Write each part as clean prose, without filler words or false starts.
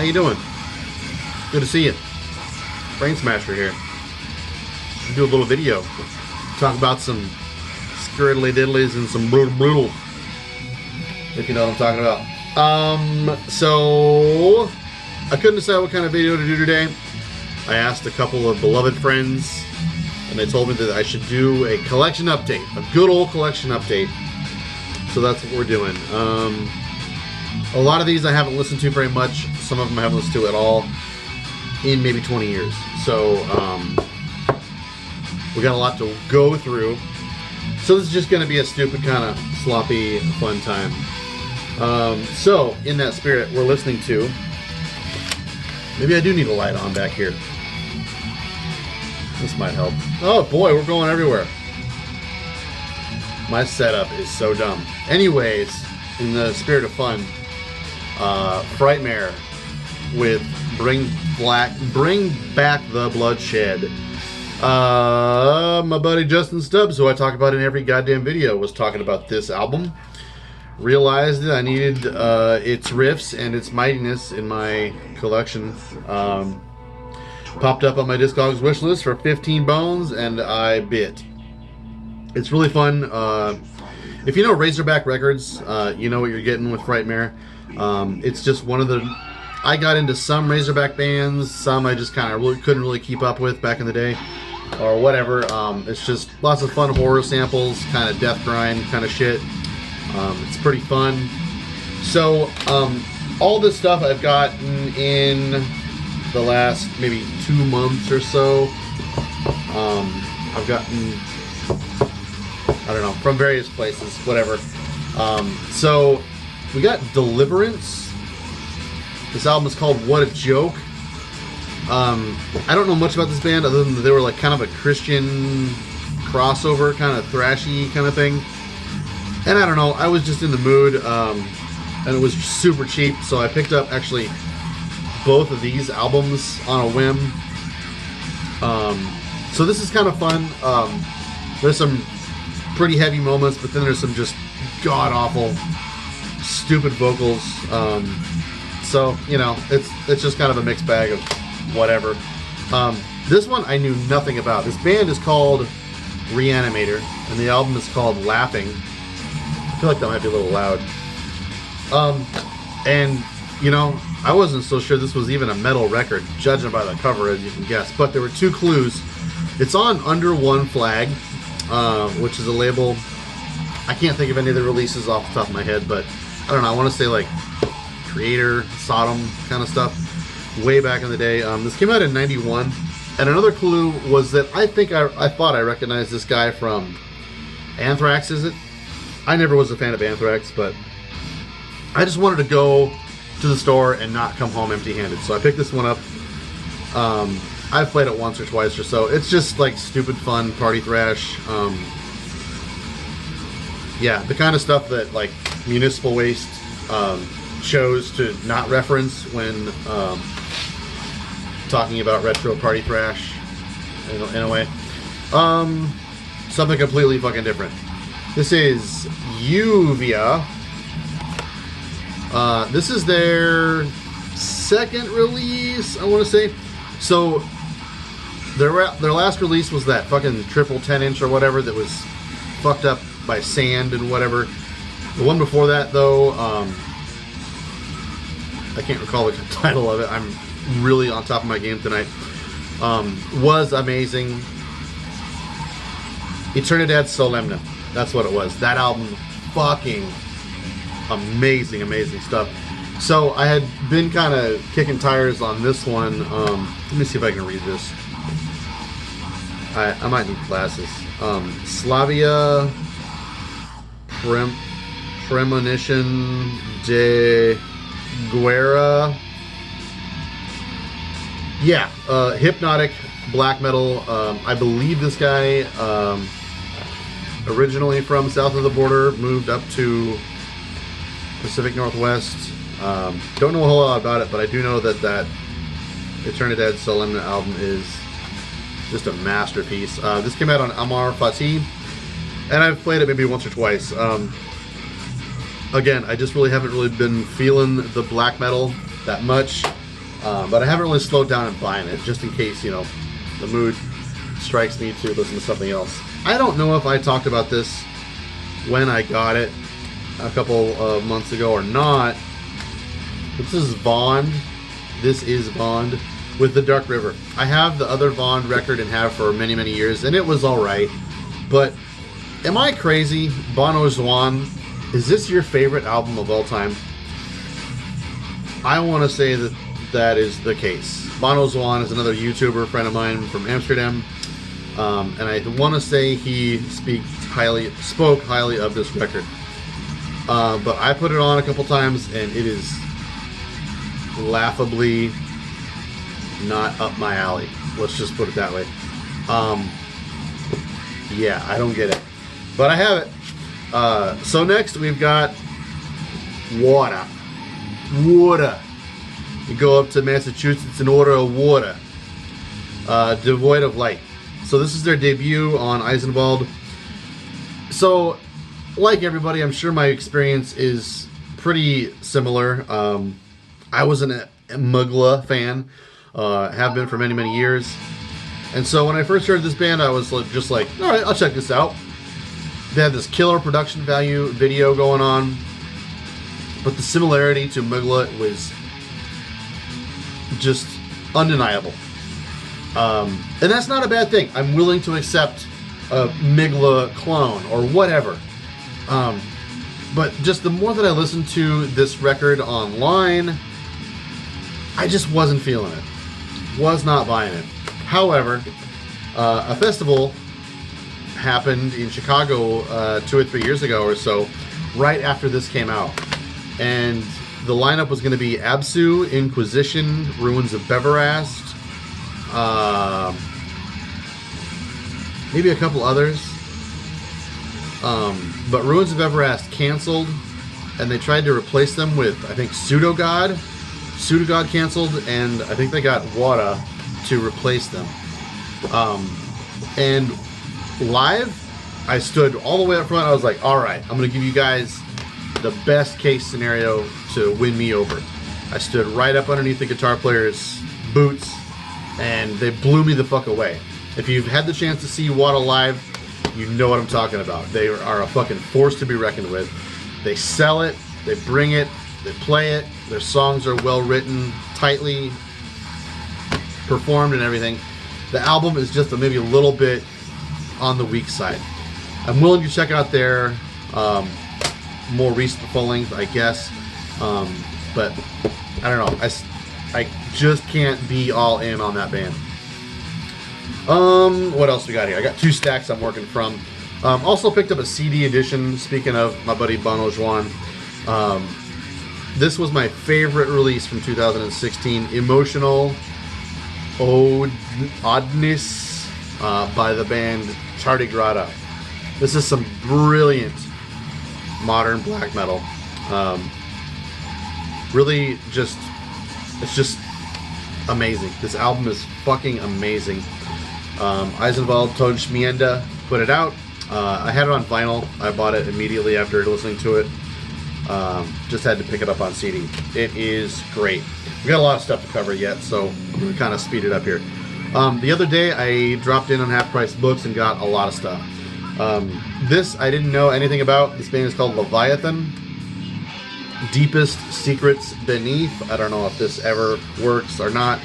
How you doing? Good to see you. Brainsmasher here. Do a little video. Talk about some scriddly diddlies and some brutal. If you know what I'm talking about. So I couldn't decide what kind of video to do today. I asked a couple of beloved friends, and they told me that I should do a collection update, a good old collection update. So that's what we're doing. A lot of these I haven't listened to very much. Some of them I haven't listened to at all in maybe 20 years. So we got a lot to go through. So this is just going to be a stupid kind of sloppy fun time. So in that spirit, we're listening to. Maybe I do need a light on back here. This might help. Oh boy, we're going everywhere. My setup is so dumb. Anyways, in the spirit of fun, Frightmare with Bring Back the Bloodshed. My buddy Justin Stubbs, who I talk about in every goddamn video, was talking about this album. Realized that I needed its riffs and its mightiness in my collection. Popped up on my Discogs wish list for 15 bones, and I bit. It's really fun. If you know Razorback Records, you know what you're getting with Frightmare. It's just one of the... I got into some Razorback bands, some I just kind of couldn't really keep up with back in the day, or whatever. It's just lots of fun horror samples, kind of death grind kind of shit. It's pretty fun. So, all this stuff I've gotten in the last maybe 2 months or so. I've gotten, I don't know, from various places, whatever. So, we got Deliverance. This album is called What a Joke. I don't know much about this band other than that they were like kind of a Christian crossover, kind of thrashy kind of thing. And I don't know, I was just in the mood, and it was super cheap, so I picked up actually both of these albums on a whim. So this is kind of fun. There's some pretty heavy moments, but then there's some just god-awful, stupid vocals. So, you know, it's just kind of a mixed bag of whatever. This one I knew nothing about. This band is called Reanimator, and the album is called Laughing. I feel like that might be a little loud. And, you know, I wasn't so sure this was even a metal record, judging by the cover, as you can guess. But there were 2 clues. It's on Under One Flag, which is a label. I can't think of any of the releases off the top of my head, but I don't know. I want to say like Creator, Sodom kind of stuff. Way back in the day. This came out in '91. And another clue was that I thought I recognized this guy from Anthrax, is it? I never was a fan of Anthrax, but I just wanted to go to the store and not come home empty-handed. So I picked this one up. I've played it once or twice or so. It's just like stupid fun party thrash. Yeah, the kind of stuff that like Municipal Waste chose to not reference when talking about retro party thrash in a way. Something completely fucking different. This is youvia. This is their second release, I want to say. So their last release was that fucking triple 10-inch or whatever that was fucked up by sand and whatever. The one before that, though, I can't recall the title of it. I'm really on top of my game tonight. Was amazing. Eternidad Solemne. That's what it was. That album, fucking amazing, amazing stuff. So I had been kind of kicking tires on this one. Let me see if I can read this. I might need glasses. Slavia Premonition de Guerra. Yeah, hypnotic black metal. I believe this guy originally from south of the border, moved up to Pacific Northwest. Don't know a whole lot about it, but I do know that Eternidad Solemne album is just a masterpiece. This came out on Amon Amarth, and I've played it maybe once or twice. Again, I just really haven't been feeling the black metal that much. but I haven't really slowed down and buying it, just in case, you know, the mood strikes me to listen to something else. I don't know if I talked about this when I got it a couple of months ago or not. This is Vond. This is Vond with the Dark River. I have the other Vond record and have for many, many years, and it was alright. But am I crazy? Bono Juan, is this your favorite album of all time? I want to say that that is the case. Bono Juan is another YouTuber friend of mine from Amsterdam, and I want to say he spoke highly of this record. But I put it on a couple times, and it is laughably not up my alley. Let's just put it that way. Yeah, I don't get it, but I have it. So next we've got water. You go up to Massachusetts and order a water, devoid of light. So this is their debut on Eisenwald. So, like everybody, I'm sure my experience is pretty similar. I was a Mugla fan, have been for many, many years. And so when I first heard this band, I was just like, all right, I'll check this out. They had this killer production value video going on, but the similarity to Mugla was just undeniable. And that's not a bad thing. I'm willing to accept a Mugla clone or whatever. But just the more that I listened to this record online, I just wasn't feeling it. Was not buying it. However, a festival happened in Chicago 2 or 3 years ago or so, right after this came out. And the lineup was going to be Absu, Inquisition, Ruins of Beverast, maybe a couple others. But Ruins of Everast canceled, and they tried to replace them with, I think, Pseudogod. Pseudogod canceled, and I think they got Wada to replace them. And live, I stood all the way up front. I was like, all right, I'm going to give you guys the best case scenario to win me over. I stood right up underneath the guitar player's boots, and they blew me the fuck away. If you've had the chance to see Wada live, you know what I'm talking about. They are a fucking force to be reckoned with. They sell it, they bring it, they play it. Their songs are well written, tightly performed and everything. The album is just maybe a little bit on the weak side. I'm willing to check out their more recent full length, I guess. But I don't know. I just can't be all in on that band. What else we got here? I got 2 stacks I'm working from. Also picked up a CD edition, speaking of my buddy Bono Juan. This was my favorite release from 2016, Emotional Oddness by the band Tardigrada. This is some brilliant modern black metal. Really just, it's just amazing. This album is fucking amazing. Eisenwald Tonschmienda put it out. I had it on vinyl. I bought it immediately after listening to it. Just had to pick it up on CD. It is great. We got a lot of stuff to cover yet, so I'm going to kind of speed it up here. The other day I dropped in on Half Price Books and got a lot of stuff. This I didn't know anything about. This band is called Leviathan. Deepest Secrets Beneath. I don't know if this ever works or not.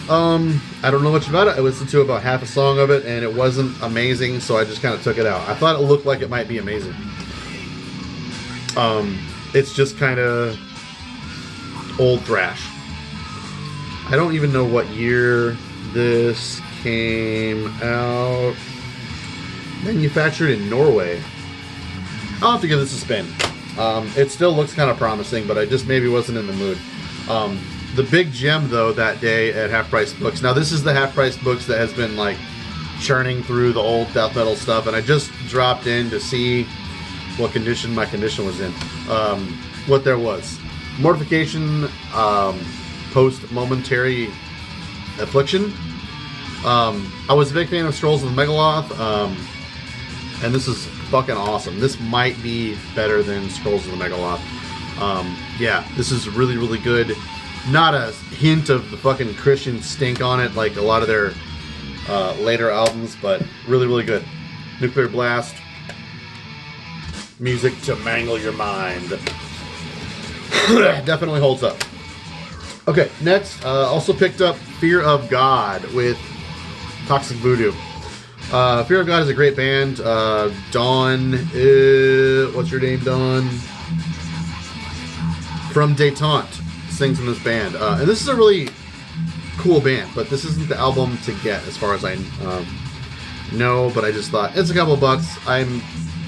I don't know much about it. I listened to about half a song of it and it wasn't amazing, so I just kind of took it out. I thought it looked like it might be amazing. It's just kind of old thrash. I don't even know what year this came out. Manufactured in Norway. I'll have to give this a spin. It still looks kind of promising, but I just maybe wasn't in the mood. The big gem, though, that day at Half Price Books. Now, this is the Half Price Books that has been, like, churning through the old death metal stuff, and I just dropped in to see what condition my condition was in. What there was. Mortification, post-momentary affliction. I was a big fan of Scrolls of the Megaloth, and this is fucking awesome. This might be better than Scrolls of the Megaloth. Yeah, this is really, really good. Not a hint of the fucking Christian stink on it like a lot of their later albums, but really, really good. Nuclear Blast. Music to mangle your mind. Definitely holds up. Okay, next, also picked up Fear of God with Toxic Voodoo. Fear of God is a great band. Dawn, what's your name, Dawn? From Détente sings in this band. And this is a really cool band, but this isn't the album to get as far as I know, but I just thought, it's a couple bucks. I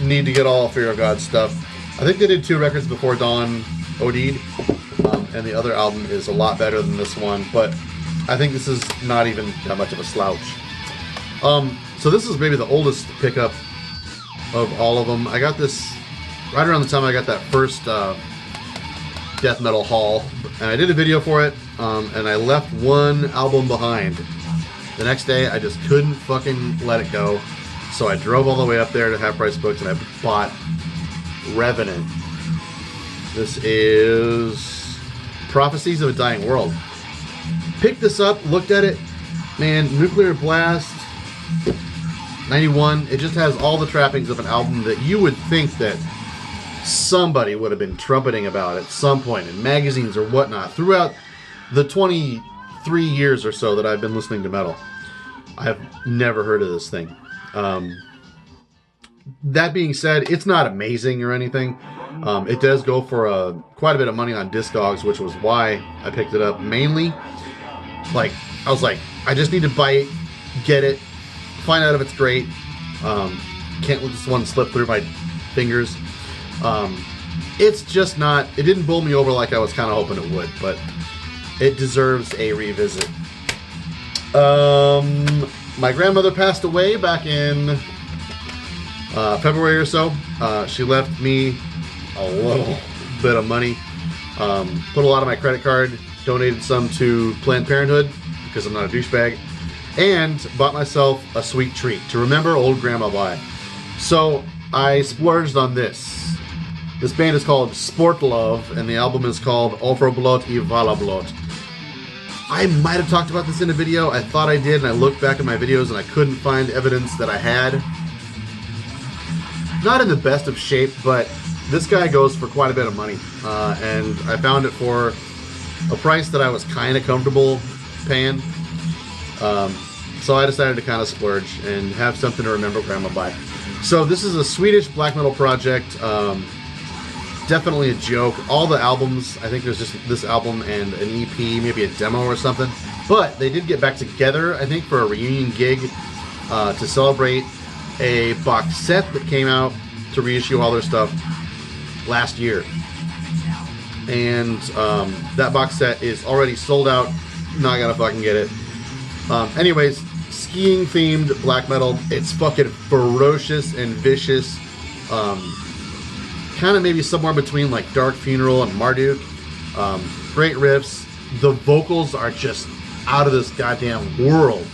need to get all Fear of God stuff. I think they did 2 records before Dawn OD'd, and the other album is a lot better than this one, but I think this is not even that much of a slouch. So this is maybe the oldest pickup of all of them. I got this right around the time I got that first death metal haul, and I did a video for it, and I left one album behind. The next day, I just couldn't fucking let it go, so I drove all the way up there to Half Price Books, and I bought Revenant. This is Prophecies of a Dying World. Picked this up, looked at it, man, Nuclear Blast, 91, it just has all the trappings of an album that you would think that somebody would have been trumpeting about at some point in magazines or whatnot throughout the 23 years or so that I've been listening to metal. I have never heard of this thing. That being said, it's not amazing or anything. It does go for quite a bit of money on Discogs, which was why I picked it up mainly. Like, I was like, I just need to buy it, get it, find out if it's great. Can't let this one slip through my fingers. It's just not, it didn't bowl me over like I was kind of hoping it would, but it deserves a revisit. My grandmother passed away back in February or so. She left me a little bit of money. Put a lot on my credit card, donated some to Planned Parenthood because I'm not a douchebag, and bought myself a sweet treat to remember old grandma by. So I splurged on this. This band is called Sport Love, and the album is called Overblot I Valablot. I might have talked about this in a video. I thought I did, and I looked back at my videos and I couldn't find evidence that I had. Not in the best of shape, but this guy goes for quite a bit of money. And I found it for a price that I was kind of comfortable paying. So I decided to kind of splurge and have something to remember grandma by. So this is a Swedish black metal project. Definitely a joke. All the albums, I think there's just this album and an EP, maybe a demo or something. But they did get back together, I think, for a reunion gig to celebrate a box set that came out to reissue all their stuff last year. And that box set is already sold out. Not gonna fucking get it. Anyways, skiing themed black metal. It's fucking ferocious and vicious. Kind of maybe somewhere between like Dark Funeral and Marduk. Great riffs. The vocals are just out of this goddamn world.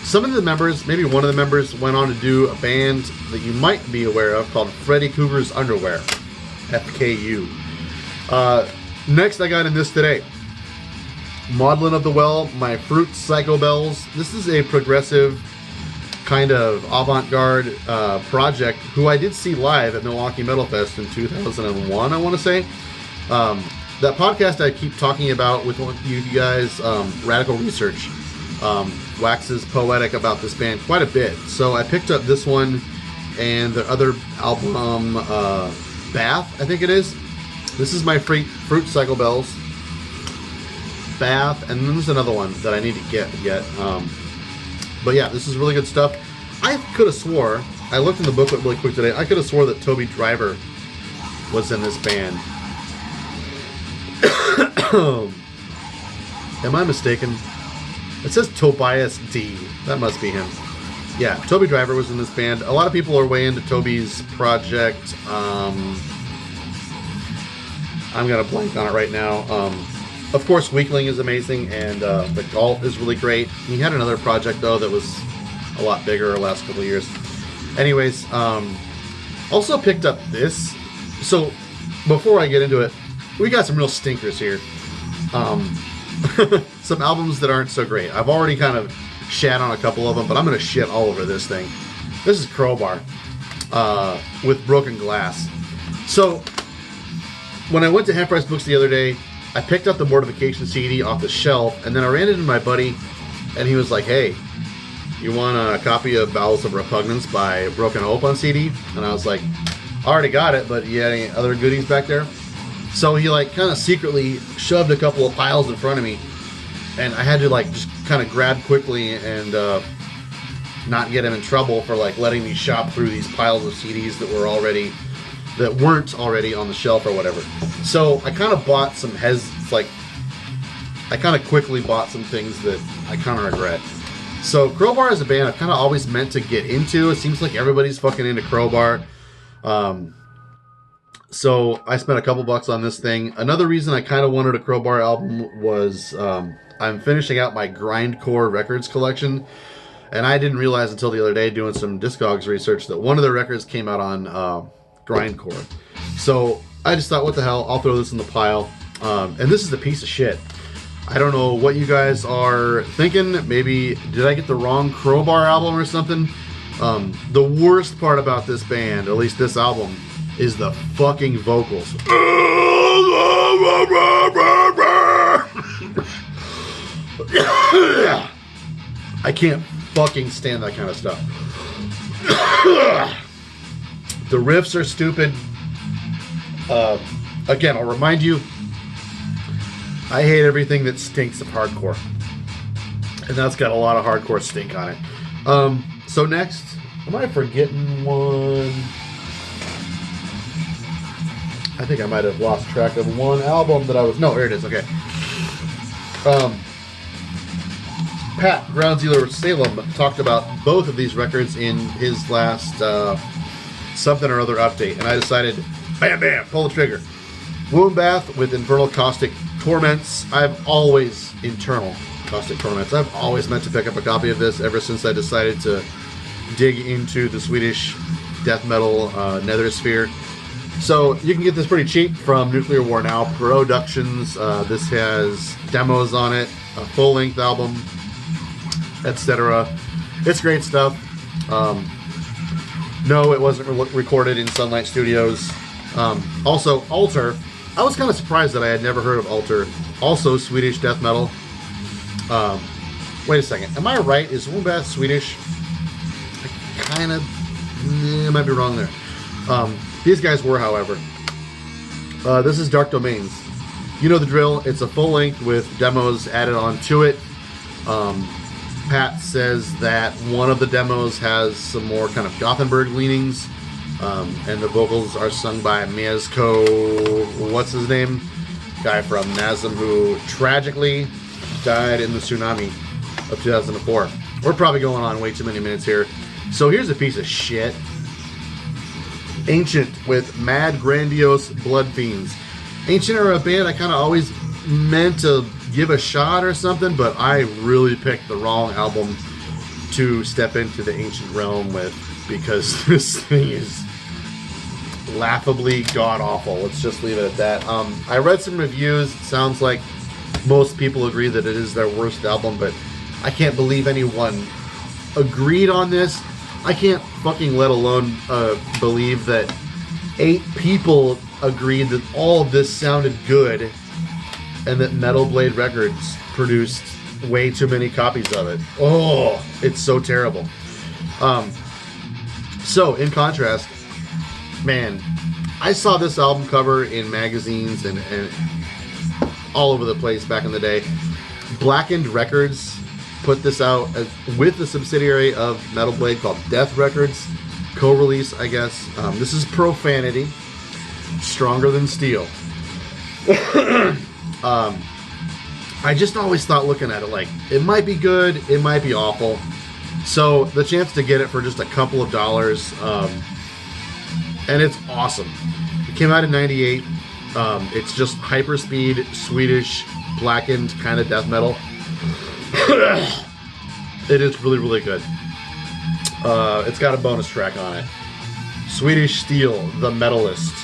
Some of the members, maybe one of the members, went on to do a band that you might be aware of called Freddy Krueger's Underwear. FKU. Next, I got in this today. Maudlin of the Well, My Fruit Psycho Bells. This is a progressive kind of avant-garde project who I did see live at Milwaukee Metal Fest in 2001, I want to say. That podcast I keep talking about with you guys, Radical Research, waxes poetic about this band quite a bit. So I picked up this one and their other album, Bath, I think it is. This is My Fruit Psycho Bells. Bath, and then there's another one that I need to get yet. But yeah, this is really good stuff. I could have swore, I looked in the booklet really quick today, I could have swore that Toby Driver was in this band. Am I mistaken? It says Tobias D. That must be him. Yeah, Toby Driver was in this band. A lot of people are way into Toby's project. I'm gonna blank on it right now. Of course, Weakling is amazing, and the Golf is really great. He had another project, though, that was a lot bigger the last couple of years. Anyways, also picked up this. So, before I get into it, we got some real stinkers here. some albums that aren't so great. I've already kind of shat on a couple of them, but I'm going to shit all over this thing. This is Crowbar with Broken Glass. So when I went to Half Price Books the other day, I picked up the Mortification CD off the shelf, and then I ran into my buddy, and he was like, hey, you want a copy of Bowels of Repugnance by Broken Hope on CD? And I was like, I already got it, but you had any other goodies back there? So he like kind of secretly shoved a couple of piles in front of me, and I had to like just kind of grab quickly and not get him in trouble for like letting me shop through these piles of CDs that weren't already on the shelf or whatever. So I kind of bought some I kind of quickly bought some things that I kind of regret. So Crowbar is a band I've kind of always meant to get into. It seems like everybody's fucking into Crowbar. So I spent a couple bucks on this thing. Another reason I kind of wanted a Crowbar album was I'm finishing out my Grindcore records collection. And I didn't realize until the other day doing some Discogs research that one of the records came out on Grindcore. So I just thought, what the hell, I'll throw this in the pile. And this is a piece of shit. I don't know what you guys are thinking. Maybe, did I get the wrong Crowbar album or something? The worst part about this band, at least this album, is the fucking vocals. I can't fucking stand that kind of stuff. The riffs are stupid. Again, I'll remind you, I hate everything that stinks of hardcore. And that's got a lot of hardcore stink on it. So next, am I forgetting one? I think I might have lost track of one album that I was... No, here it is, okay. Pat, Ground Zealer Salem, talked about both of these records in his last something or other update, and I decided, bam, bam, pull the trigger. Wound Bath with Infernal Caustic Torments. I've always meant to pick up a copy of this ever since I decided to dig into the Swedish death metal Nether Sphere. So you can get this pretty cheap from Nuclear War Now Productions. This has demos on it, a full-length album, etc. It's great stuff. No, it wasn't recorded in Sunlight Studios. Also, Altar. I was kind of surprised that I had never heard of Altar. Also, Swedish death metal. Wait a second. Am I right? Is Woundbath Swedish? I might be wrong there. These guys were, however. This is Dark Domains. You know the drill. It's a full length with demos added on to it. Pat says that one of the demos has some more kind of Gothenburg leanings. And the vocals are sung by Mieszko, what's his name? Guy from Nazem, who tragically died in the tsunami of 2004. We're probably going on way too many minutes here. So here's a piece of shit. Ancient with Mad Grandiose Blood Fiends. Ancient are a band I kind of always meant to give a shot or something, but I really picked the wrong album to step into the Ancient realm with, because this thing is laughably god-awful. Let's just leave it at that. I read some reviews. It sounds like most people agree that it is their worst album, but I can't believe anyone agreed on this. I can't fucking let alone believe that 8 people agreed that all of this sounded good and that Metal Blade Records produced way too many copies of it. Oh, it's so terrible. So, in contrast, man, I saw this album cover in magazines and all over the place back in the day. Blackened Records put this out with the subsidiary of Metal Blade called Death Records. Co-release, I guess. This is Profanity. Stronger Than Steel. I just always thought, looking at it, like, it might be good, it might be awful. So the chance to get it for just a couple of dollars, and it's awesome. It came out in '98. It's just hyper-speed, Swedish, blackened kind of death metal. It is really, really good. It's got a bonus track on it. Swedish Steel, The Metalist.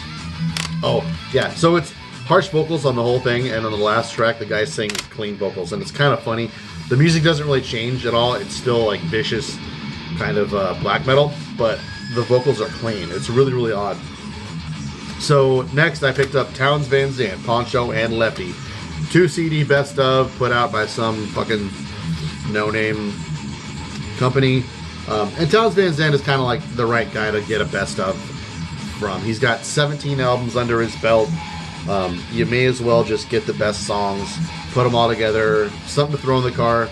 Oh, yeah. So it's harsh vocals on the whole thing, and on the last track, the guy sings clean vocals, and it's kind of funny. The music doesn't really change at all. It's still like vicious kind of black metal, but the vocals are clean. It's really, really odd. So next I picked up Townes Van Zandt, Poncho and Lefty. 2 CD best of, put out by some fucking no-name company. And Townes Van Zandt is kind of like the right guy to get a best of from. He's got 17 albums under his belt. You may as well just get the best songs, put them all together, something to throw in the car,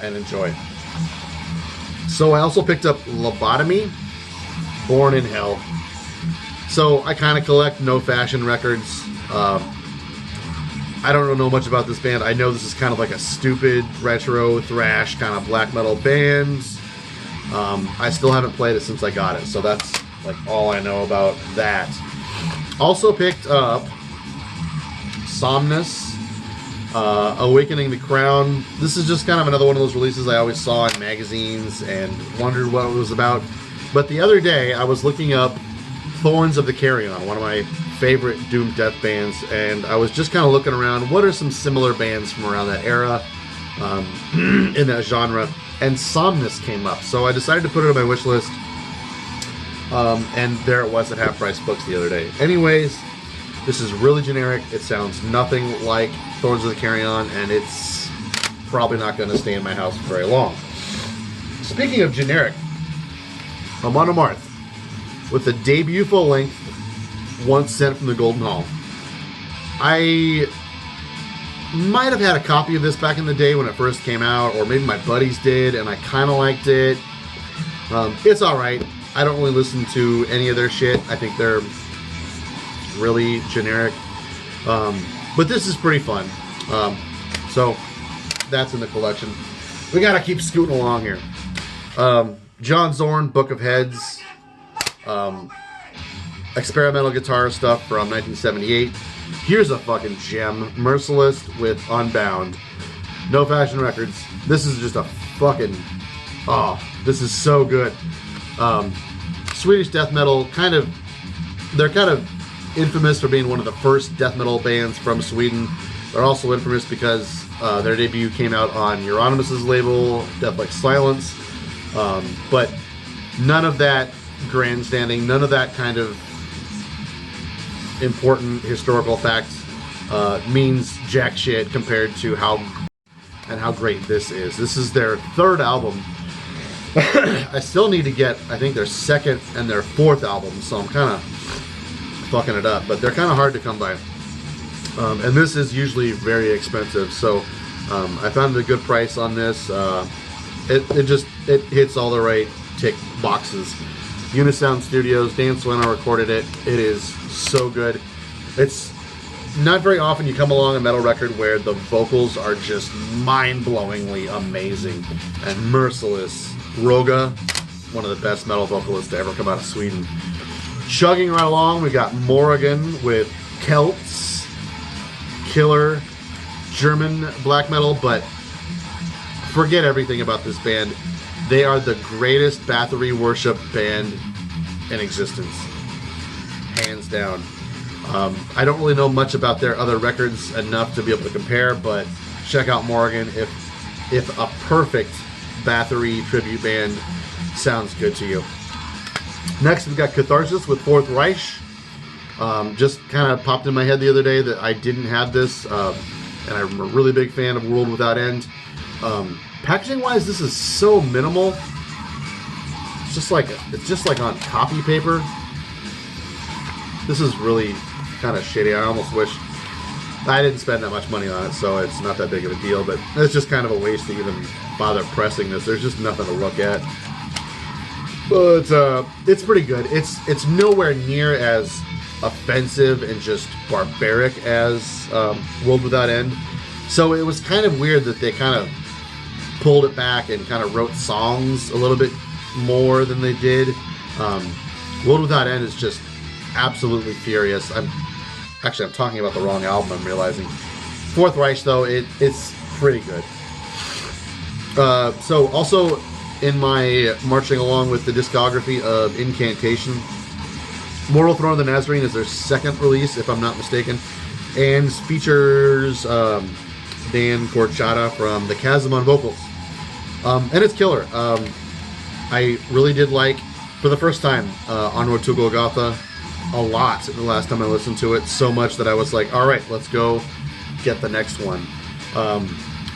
and enjoy. So I also picked up Lobotomy, Born in Hell. So I kind of collect no fashion records. I don't know much about this band. I know this is kind of like a stupid retro thrash kind of black metal band. I still haven't played it since I got it, so that's like all I know about that. Also picked up Somnus, Awakening the Crown. This is just kind of another one of those releases I always saw in magazines and wondered what it was about. But the other day I was looking up Thorns of the Carrion, one of my favorite doom death bands, and I was just kind of looking around, what are some similar bands from around that era in that genre, and Somnus came up, so I decided to put it on my wish list, and there it was at Half Price Books the other day. Anyways, this is really generic. It sounds nothing like Thorns of the Carrion, and it's probably not going to stay in my house for very long. Speaking of generic, Amon Amarth with the debut full length Once Sent from the Golden Hall. I might have had a copy of this back in the day when it first came out, or maybe my buddies did, and I kind of liked it. It's alright. I don't really listen to any of their shit. I think they're really generic. But this is pretty fun. So that's in the collection. We gotta keep scooting along here. John Zorn, Book of Heads. Experimental guitar stuff from 1978. Here's a fucking gem. Merciless with Unbound. No Fashion Records. This is just a fucking... Oh, this is so good. Swedish death metal, they're kind of infamous for being one of the first death metal bands from Sweden. They're also infamous because their debut came out on Euronymous' label, Death Like Silence. But none of that grandstanding, none of that kind of important historical facts means jack shit compared to how great this is. This is their third album. I still need to get, I think, their second and their fourth album, so I'm kind of fucking it up, but they're kind of hard to come by. And this is usually very expensive, so I found a good price on this. It hits all the right tick boxes. Unisound Studios, Dan Swinner recorded it. It is so good. It's not very often you come along a metal record where the vocals are just mind-blowingly amazing and merciless. Roga, one of the best metal vocalists to ever come out of Sweden. Chugging right along, we got Morrigan with Celts, killer German black metal, but forget everything about this band. They are the greatest Bathory worship band in existence, hands down. I don't really know much about their other records enough to be able to compare, but check out Morrigan if a perfect Bathory tribute band sounds good to you. Next, we've got Catharsis with Fourth Reich. Just kind of popped in my head the other day that I didn't have this, and I'm a really big fan of World Without End. Packaging wise, this is so minimal. It's just like on copy paper. This is really kind of shitty. I almost wish I didn't spend that much money on it, so it's not that big of a deal, but it's just kind of a waste to even bother pressing this. There's just nothing to look at. But it's pretty good. It's nowhere near as offensive and just barbaric as World Without End. So it was kind of weird that they kind of pulled it back and kind of wrote songs a little bit more than they did. World Without End is just absolutely furious. I'm talking about the wrong album, I'm realizing. Fourth Reich, though, it's pretty good. So also in my marching along with the discography of Incantation, Mortal Throne of the Nazarene is their second release, if I'm not mistaken, and features Dan Corchata from the Chasm on vocals. And it's killer. I really did like, for the first time, Onward to Golgotha a lot the last time I listened to it, so much that I was like, alright, let's go get the next one.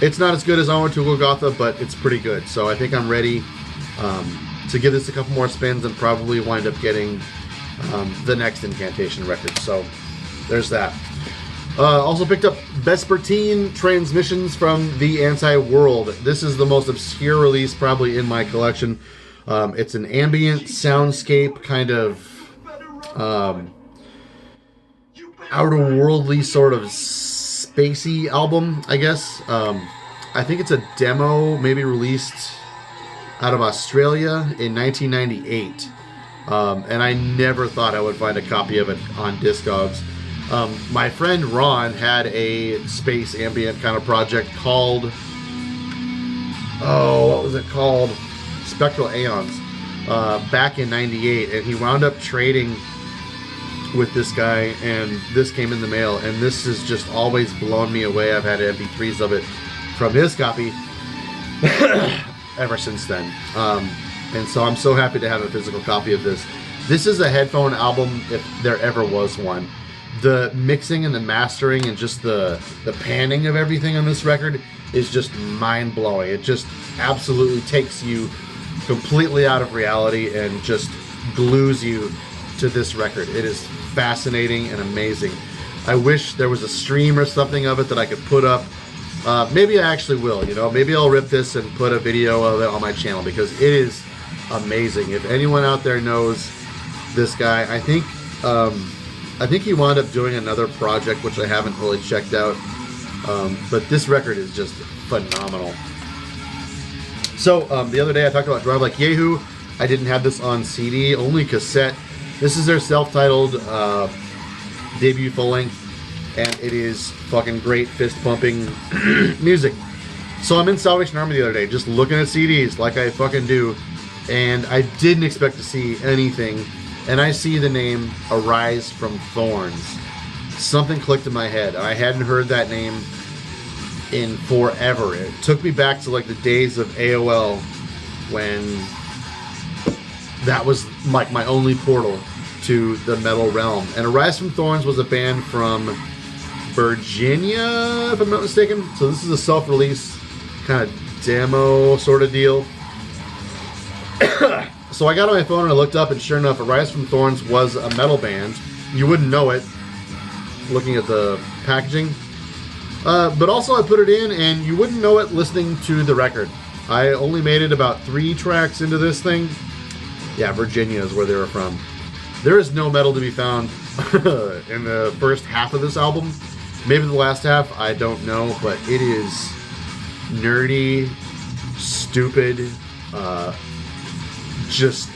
It's not as good as Onward to Golgotha, but it's pretty good, so I think I'm ready to give this a couple more spins and probably wind up getting the next Incantation record. So there's that. Also picked up Vespertine Transmissions from the Anti-World. This is the most obscure release probably in my collection. It's an ambient soundscape kind of outer worldly sort of spacey album, I guess. I think it's a demo maybe released out of Australia in 1998. And I never thought I would find a copy of it on Discogs. My friend Ron had a space ambient kind of project called, what was it called? Spectral Aeons, back in 98, and he wound up trading with this guy, and this came in the mail, and this has just always blown me away. I've had MP3s of it from his copy ever since then. And so I'm so happy to have a physical copy of this. This is a headphone album if there ever was one. The mixing and the mastering and just the panning of everything on this record is just mind-blowing. It just absolutely takes you completely out of reality and just glues you to this record. It is fascinating and amazing. I wish there was a stream or something of it that I could put up. Maybe I actually will, you know. Maybe I'll rip this and put a video of it on my channel because it is amazing. If anyone out there knows this guy, I think he wound up doing another project which I haven't really checked out. But this record is just phenomenal. So the other day I talked about Drive Like Yehu. I didn't have this on CD, only cassette. This is their self-titled debut full-length, and it is fucking great fist-pumping music. So I'm in Salvation Army the other day, just looking at CDs like I fucking do, and I didn't expect to see anything, and I see the name Arise from Thorns. Something clicked in my head. I hadn't heard that name in forever. It took me back to like the days of AOL when that was like my only portal to the metal realm. And Arise from Thorns was a band from Virginia, if I'm not mistaken. So this is a self-release kind of demo sort of deal. So I got on my phone and I looked up, and sure enough, Arise from Thorns was a metal band. You wouldn't know it looking at the packaging. But also I put it in, and you wouldn't know it listening to the record. I only made it about 3 tracks into this thing. Yeah, Virginia is where they were from. There is no metal to be found in the first half of this album. Maybe the last half, I don't know, but it is nerdy, stupid, just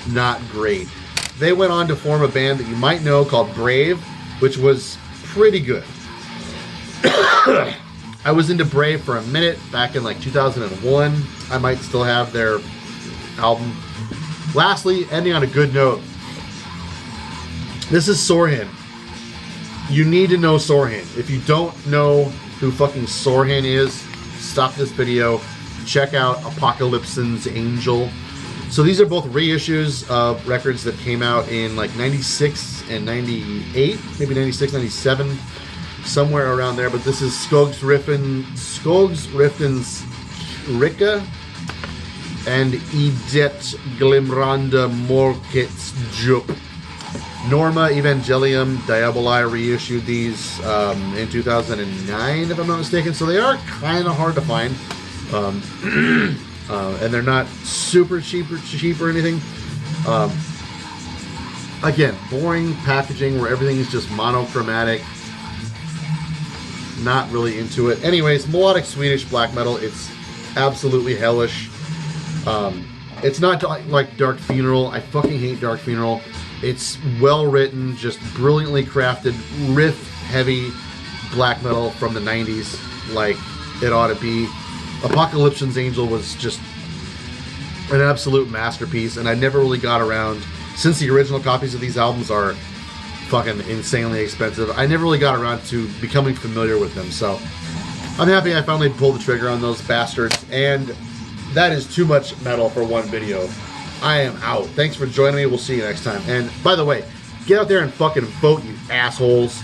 not great. They went on to form a band that you might know called Brave, which was pretty good. I was into Brave for a minute back in like 2001. I might still have their album. Lastly, ending on a good note, this is Saurian. You need to know Saurian. If you don't know who fucking Saurian is, stop this video, check out Apocalypse's Angel. So these are both reissues of records that came out in like 96 and 98, maybe 96, 97, somewhere around there. But this is Skogs Riften's Rika and Edet Glimranda Morkits Jup. Norma Evangelium Diaboli reissued these in 2009, if I'm not mistaken. So they are kind of hard to find. And they're not super cheap or anything. Again, boring packaging where everything is just monochromatic. Not really into it. Anyways, melodic Swedish black metal. It's absolutely hellish. It's not like Dark Funeral. I fucking hate Dark Funeral. It's well written, just brilliantly crafted, riff-heavy black metal from the 90s, like it ought to be. Apocalypse's Angel was just an absolute masterpiece, and I never really got around since the original copies of these albums are fucking insanely expensive, I never really got around to becoming familiar with them. So I'm happy I finally pulled the trigger on those bastards. And that is too much metal for one video. I am out. Thanks for joining me. We'll see you next time. And by the way, get out there and fucking vote, you assholes.